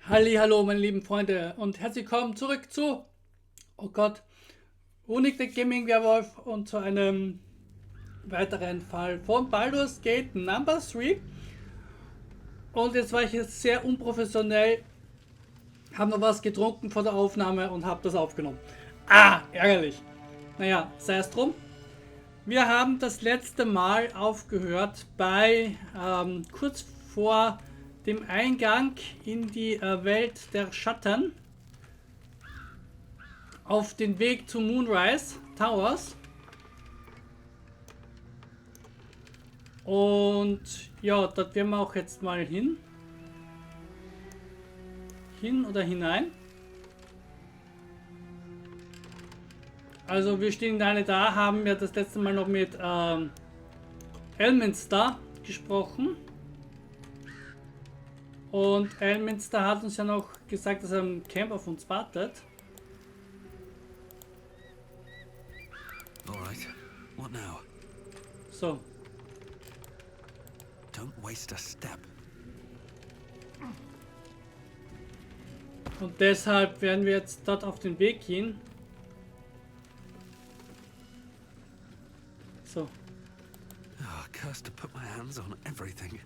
Hallo, meine lieben Freunde und herzlich willkommen zurück zu, oh Gott, Runic, der Gaming Werwolf und zu einem weiteren Fall von Baldurs Gate Number 3. Und jetzt war ich jetzt sehr unprofessionell, habe noch was getrunken vor der Aufnahme und habe das aufgenommen. Ärgerlich. Naja, sei es drum. Wir haben das letzte Mal aufgehört bei kurz vor dem Eingang in die Welt der Schatten auf den Weg zu Moonrise Towers. Und ja, dort werden wir auch jetzt mal hin. Hin oder hinein. Also wir stehen alle da, haben ja das letzte Mal noch mit Elminster gesprochen. Und Elminster hat uns ja noch gesagt, dass er im Camp auf uns wartet. Alright, what now? So. Don't waste a step. Und deshalb werden wir jetzt dort auf den Weg gehen. So. Oh, cursed to put my hands on everything.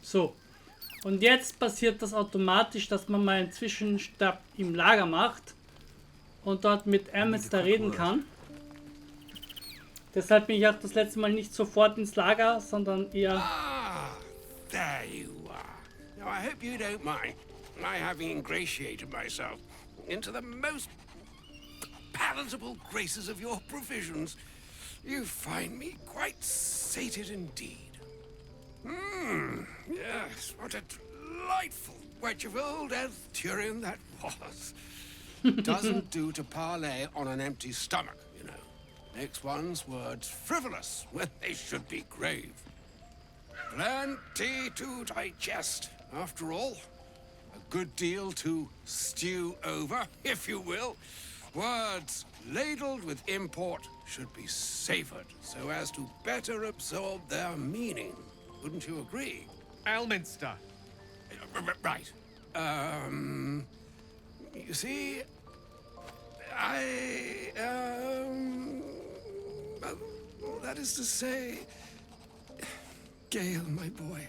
So. Und jetzt passiert das automatisch, dass man mal einen Zwischenstopp im Lager macht und dort mit Elminster reden kann. Deshalb bin ich auch das letzte Mal nicht sofort ins Lager, sondern eher... There you are. Now I hope you don't mind my having ingratiated myself into the most palatable graces of your provisions. You find me quite sated indeed. Yes, what a delightful wedge of old Elthurian that was. Doesn't do to parley on an empty stomach, you know. Makes one's words frivolous when they should be grave. Plenty to digest, after all. A good deal to stew over, if you will. Words ladled with import should be savored so as to better absorb their meaning. Wouldn't you agree? Elminster. Right. You see, that is to say, Gale, my boy,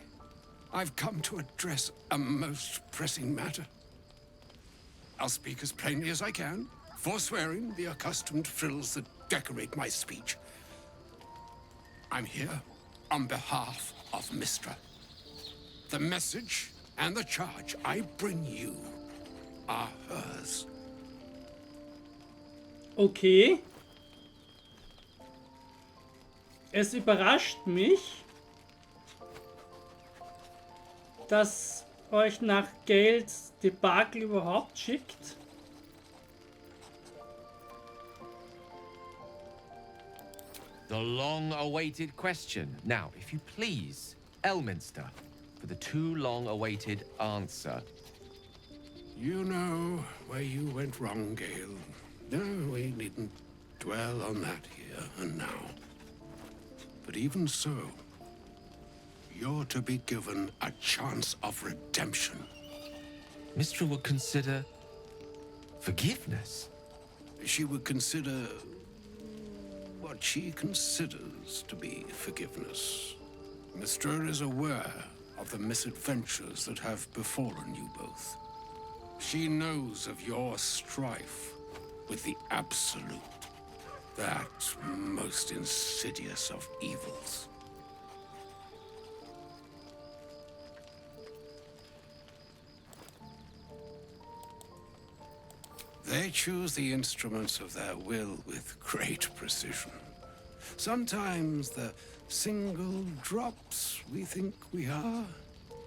I've come to address a most pressing matter. I'll speak as plainly as I can, forswearing the accustomed frills that decorate my speech. I'm here on behalf of Mistra. The message and the charge I bring you are hers. Okay. Es überrascht mich, dass euch nach Gales Debakel überhaupt schickt. The long-awaited question. Now, if you please, Elminster, for the too long-awaited answer. You know where you went wrong, Gale. No, we needn't dwell on that here and now. But even so, you're to be given a chance of redemption. Mistra would consider forgiveness. She would consider what she considers to be forgiveness. Mistra is aware of the misadventures that have befallen you both. She knows of your strife with the Absolute, that most insidious of evils. They choose the instruments of their will with great precision. Sometimes the single drops we think we are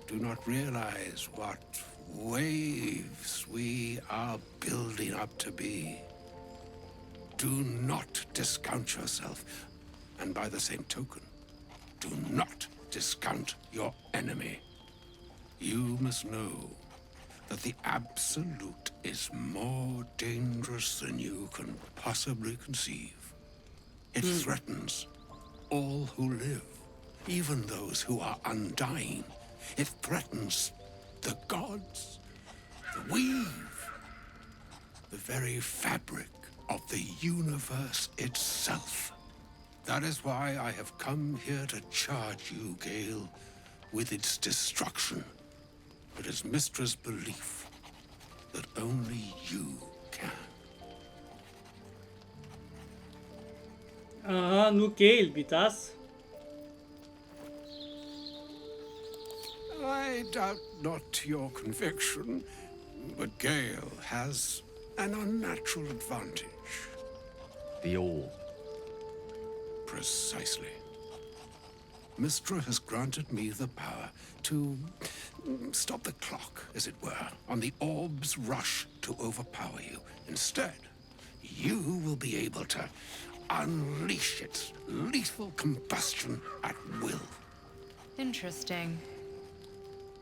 do not realize what waves we are building up to be. Do not discount yourself, and by the same token, do not discount your enemy. You must know that the Absolute is more dangerous than you can possibly conceive. It threatens all who live, even those who are undying. It threatens the gods, the weave, the very fabric of the universe itself. That is why I have come here to charge you, Gale, with its destruction. It is Mystra's belief that only you can. Aha, nur Gale, wie das? I doubt not your conviction, but Gale has an unnatural advantage. The orb. Precisely. Mystra has granted me the power to stop the clock, as it were, on the orb's rush to overpower you. Instead, you will be able to unleash its lethal combustion at will. Interesting.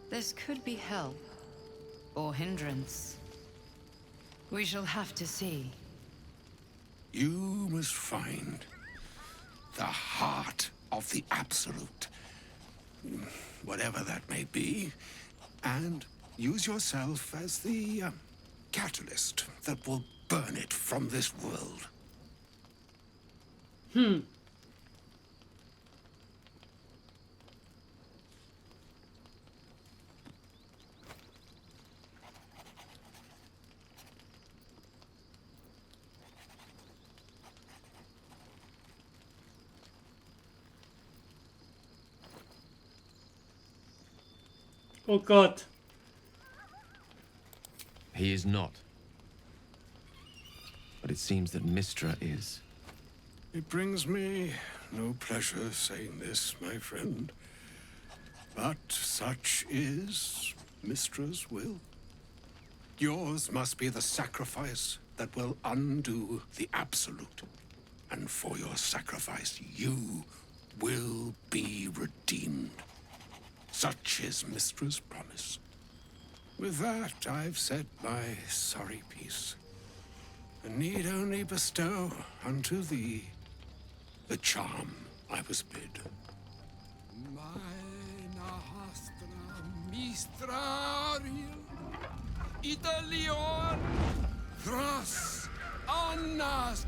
This could be help, or hindrance. We shall have to see. You must find the heart of the Absolute, whatever that may be, and use yourself as the catalyst that will burn it from this world. Oh Gott. He is not. But it seems that Mystra is. It brings me no pleasure saying this, my friend. But such is Mystra's will. Yours must be the sacrifice that will undo the Absolute. And for your sacrifice, you will be redeemed. Such is Mystra's promise. With that, I've said my sorry piece, and need only bestow unto thee the charm I was bid. Meine Hastra Mistrariel Italion Thras Annas.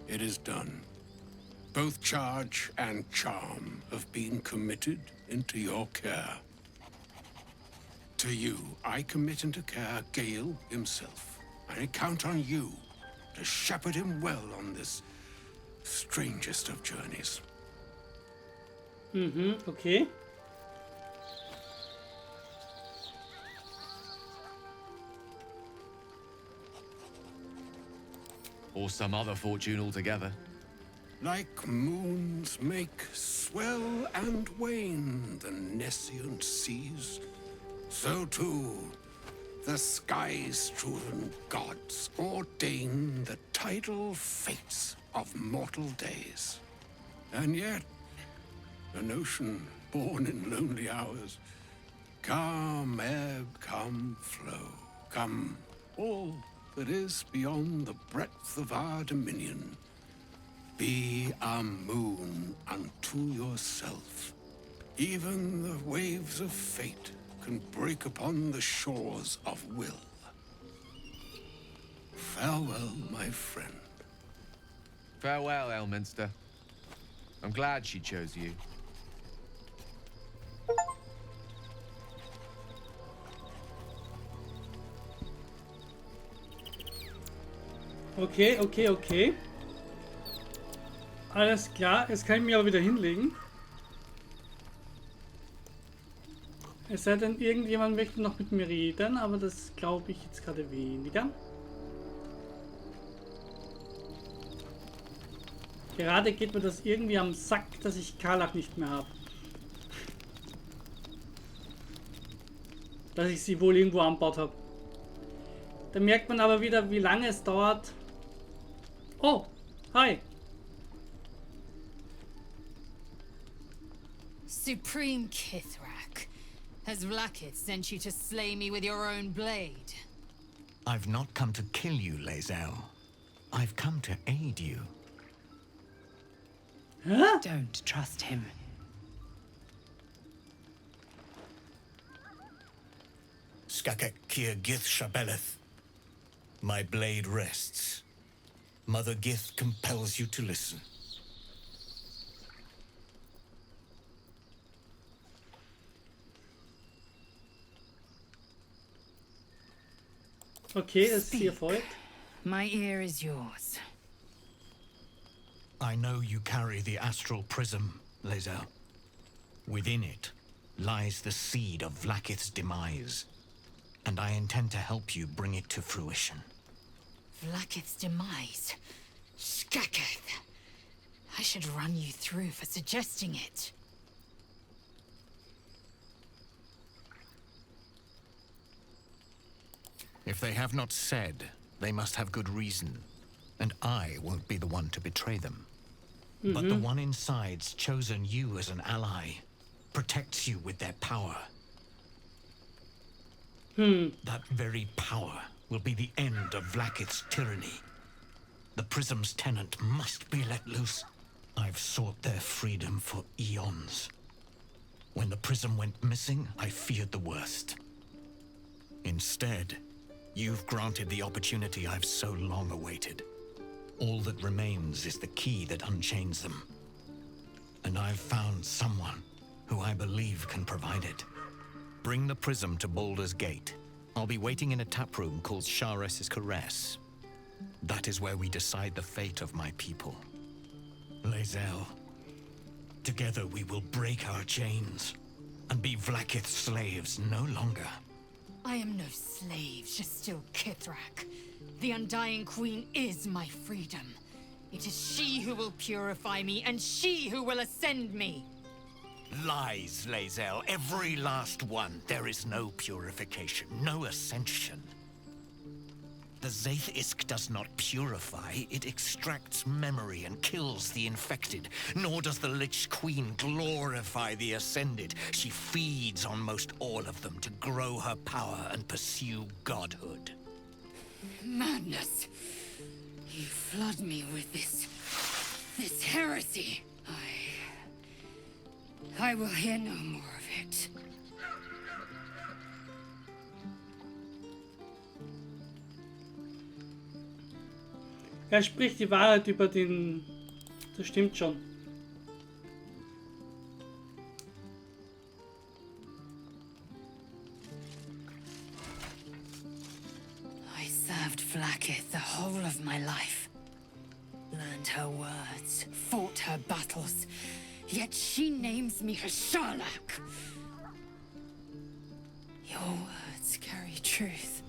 It is done. Both charge and charm have been committed into your care. To you, I commit into care Gale himself. I count on you to shepherd him well on this strangest of journeys. Okay. Or some other fortune altogether. Like moons make swell and wane the nescient seas, so too the sky-strewn gods ordain the tidal fates of mortal days. And yet, an ocean born in lonely hours, come ebb, come flow, come all that is beyond the breadth of our dominion. Be a moon unto yourself. Even the waves of fate can break upon the shores of will. Farewell, my friend. Farewell, Elminster. I'm glad she chose you. Okay. Alles klar, jetzt kann ich mich aber wieder hinlegen. Es sei denn, irgendjemand möchte noch mit mir reden, aber das glaube ich jetzt gerade weniger. Gerade geht mir das irgendwie am Sack, dass ich Karlach nicht mehr habe. Dass ich sie wohl irgendwo anbaut habe. Da merkt man aber wieder, wie lange es dauert. Oh, hi. Supreme Kithrak, has Vlaakith sent you to slay me with your own blade? I've not come to kill you, Lae'zel. I've come to aid you. Huh? Don't trust him. Skakek Kier Gith Shabeleth. My blade rests. Mother Gith compels you to listen. Okay, das ist Speak. hier folgt. My ear is yours. I know you carry the astral prism, Lae'zel. Within it lies the seed of Vlaakith's demise, and I intend to help you bring it to fruition. Vlaakith's demise. Skaketh. I should run you through for suggesting it. If they have not said, they must have good reason, and I won't be the one to betray them. But the one inside's chosen you as an ally, protects you with their power. That very power will be the end of Vlaakith's tyranny. The prism's tenant must be let loose. I've sought their freedom for eons. When the prism went missing, I feared the worst. Instead, you've granted the opportunity I've so long awaited. All that remains is the key that unchains them. And I've found someone who I believe can provide it. Bring the prism to Baldur's Gate. I'll be waiting in a taproom called Shares's Caress. That is where we decide the fate of my people. Lae'zel, together we will break our chains and be Vlaakith's slaves no longer. I am no slave, just still Kithrak. The Undying Queen is my freedom. It is she who will purify me, and she who will ascend me. Lies, Lae'zel, every last one. There is no purification, no ascension. The Zaith Isk does not purify, it extracts memory and kills the infected. Nor does the Lich Queen glorify the ascended. She feeds on most all of them to grow her power and pursue godhood. Madness. You flood me with this heresy. I will hear no more of it. Er spricht die Wahrheit über den... Das stimmt schon. I served Vlaakith the whole of my life. Learned her words, fought her battles. Yet she names me her Sharlak. Your words carry truth.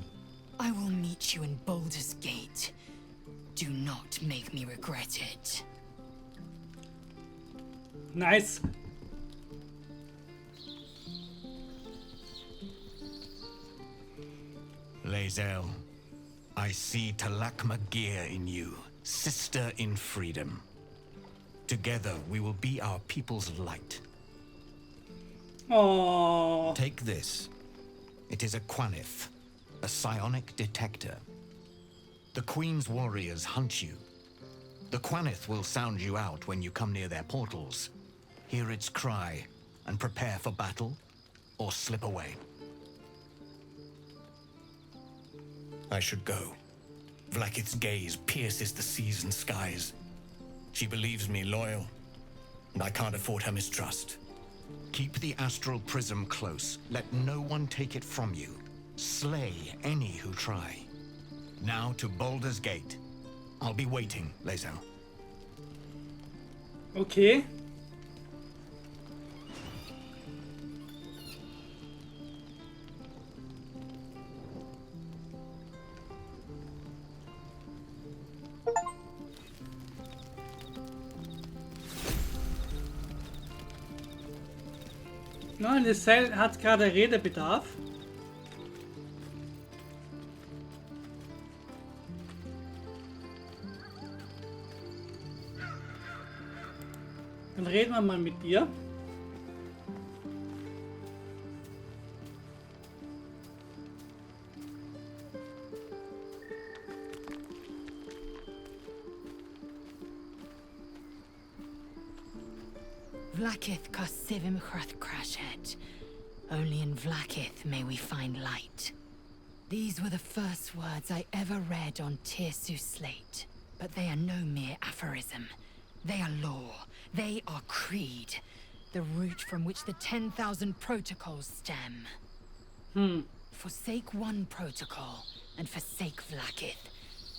I will meet you in Baldur's Gate. Do not make me regret it. Nice. Lae'zel, I see Talakma Gear in you, sister in freedom. Together, we will be our people's light. Oh. Take this. It is a Quanith, a psionic detector. The Queen's warriors hunt you. The Quanith will sound you out when you come near their portals. Hear its cry and prepare for battle, or slip away. I should go. Vlaakith's gaze pierces the seas and skies. She believes me loyal, and I can't afford her mistrust. Keep the astral prism close. Let no one take it from you. Slay any who try. Now to Baldur's Gate. I'll be waiting, Lae'zel. Okay. Nein, das Seil hat gerade Redebedarf. Dann reden wir mal mit ihr. Vlakith Kosivim Hrath Crashet. Only in Vlakith may we find light. These were the first words I ever read on Tirsu slate. But they are no mere aphorism. They are law. They are creed. The root from which the 10,000 protocols stem. Forsake one protocol, and forsake Vlakith.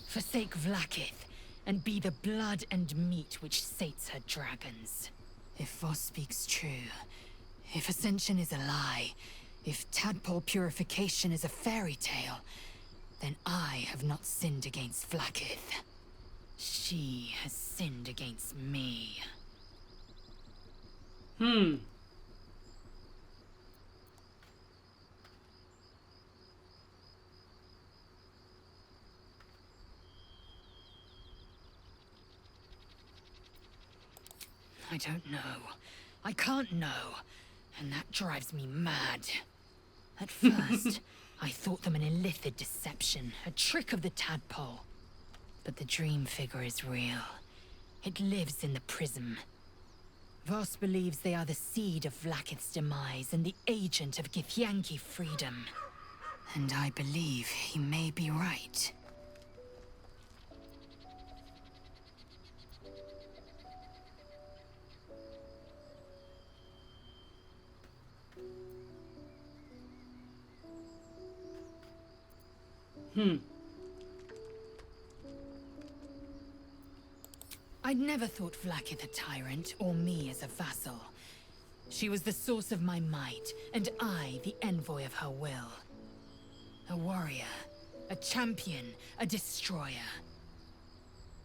Forsake Vlakith, and be the blood and meat which sates her dragons. If Voss speaks true, if Ascension is a lie, if tadpole purification is a fairy tale, then I have not sinned against Vlakith. She has sinned against me. I don't know. I can't know. And that drives me mad. At first, I thought them an illithid deception, a trick of the tadpole. But the dream figure is real. It lives in the prism. Voss believes they are the seed of Vlakith's demise and the agent of Githyanki freedom. And I believe he may be right. I'd never thought Vlakith a tyrant, or me as a vassal. She was the source of my might, and I the envoy of her will. A warrior, a champion, a destroyer.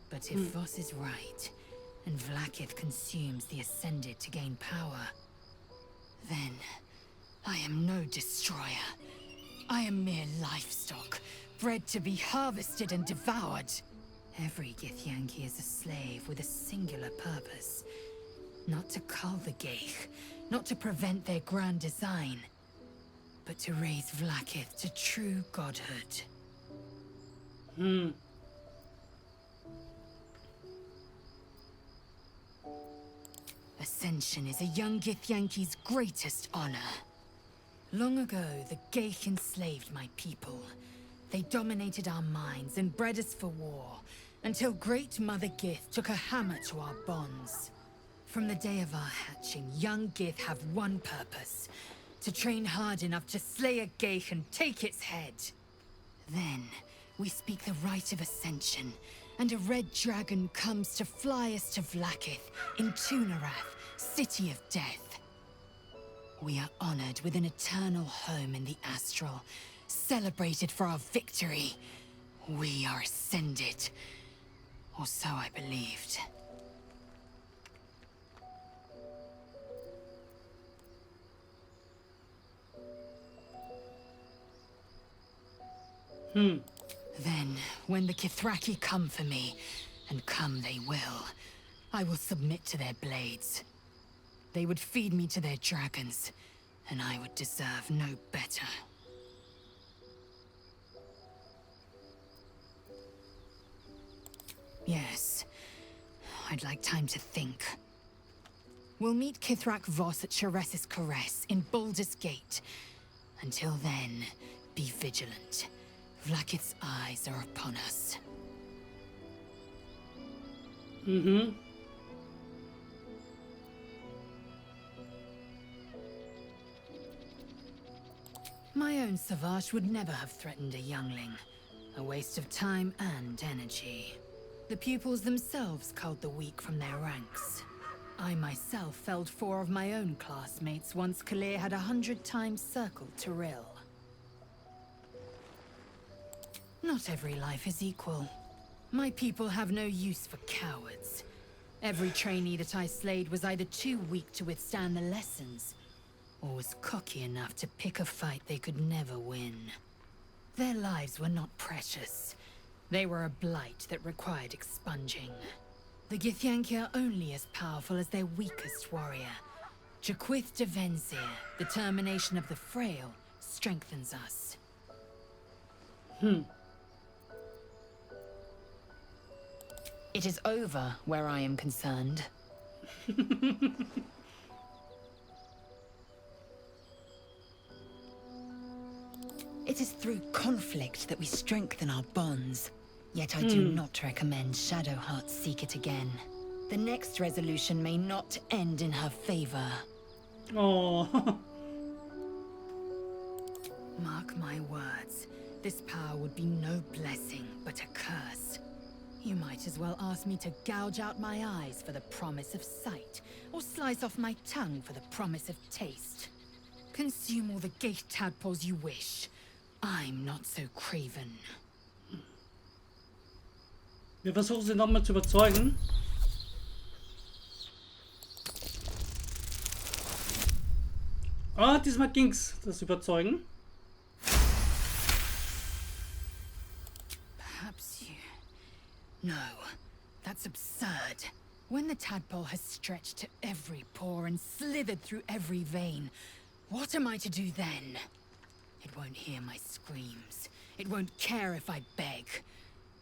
But if Voss is right, and Vlakith consumes the Ascended to gain power, then I am no destroyer. I am mere livestock, bred to be harvested and devoured. Every Githyanki is a slave with a singular purpose. Not to cull the Geich, not to prevent their grand design, but to raise Vlakith to true godhood. Ascension is a young Githyanki's greatest honor. Long ago, the Geich enslaved my people. They dominated our minds and bred us for war, until Great Mother Gith took a hammer to our bonds. From the day of our hatching, young Gith have one purpose: to train hard enough to slay a Geich and take its head. Then, we speak the rite of Ascension, and a red dragon comes to fly us to Vlakith in Tunarath, City of Death. We are honored with an eternal home in the Astral, celebrated for our victory. We are ascended. Or so I believed. Then, when the Kithraki come for me, and come they will, I will submit to their blades. They would feed me to their dragons, and I would deserve no better. Yes, I'd like time to think. We'll meet Kithrak Voss at Sheres's Caress in Baldur's Gate. Until then, be vigilant. Vlakith's eyes are upon us. My own Savage would never have threatened a youngling. A waste of time and energy. The pupils themselves culled the weak from their ranks. I myself felled 4 of my own classmates once Kalir had 100 times circled Tyrell. Not every life is equal. My people have no use for cowards. Every trainee that I slayed was either too weak to withstand the lessons, or was cocky enough to pick a fight they could never win. Their lives were not precious. They were a blight that required expunging. The Githyanki are only as powerful as their weakest warrior. Jaquith de Venzir, the termination of the frail, strengthens us. It is over where I am concerned. It is through conflict that we strengthen our bonds. Yet I do not recommend Shadowheart seek it again. The next resolution may not end in her favor. Oh. Mark my words, this power would be no blessing, but a curse. You might as well ask me to gouge out my eyes for the promise of sight, or slice off my tongue for the promise of taste. Consume all the gate tadpoles you wish. I'm not so craven. Wir versuchen sie nochmal zu überzeugen. Ah, diesmal ging's, das Überzeugen. Perhaps you... No, that's absurd. When the tadpole has stretched to every pore and slithered through every vein, what am I to do then? It won't hear my screams. It won't care if I beg.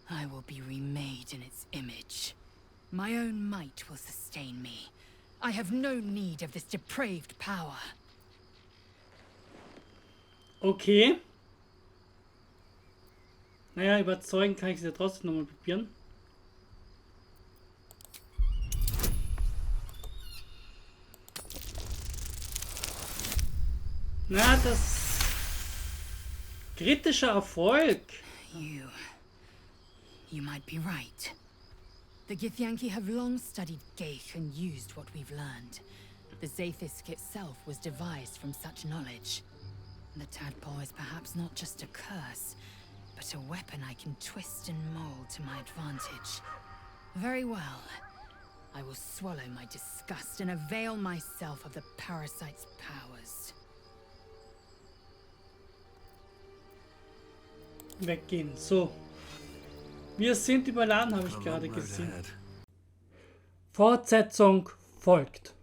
I will be remade in its image. My own might will sustain me. I have no need of this depraved power. Okay. Naja, überzeugen kann ich sie trotzdem nochmal probieren. Na, das... kritischer Erfolg. You might be right. The Githyanki have long studied Geich and used what we've learned. The Zaithisk itself was devised from such knowledge. The tadpole is perhaps not just a curse, but a weapon I can twist and mold to my advantage. Very well. I will swallow my disgust and avail myself of the parasite's powers. Weggehen. So. Wir sind überladen, habe ich gerade gesehen. Fortsetzung folgt.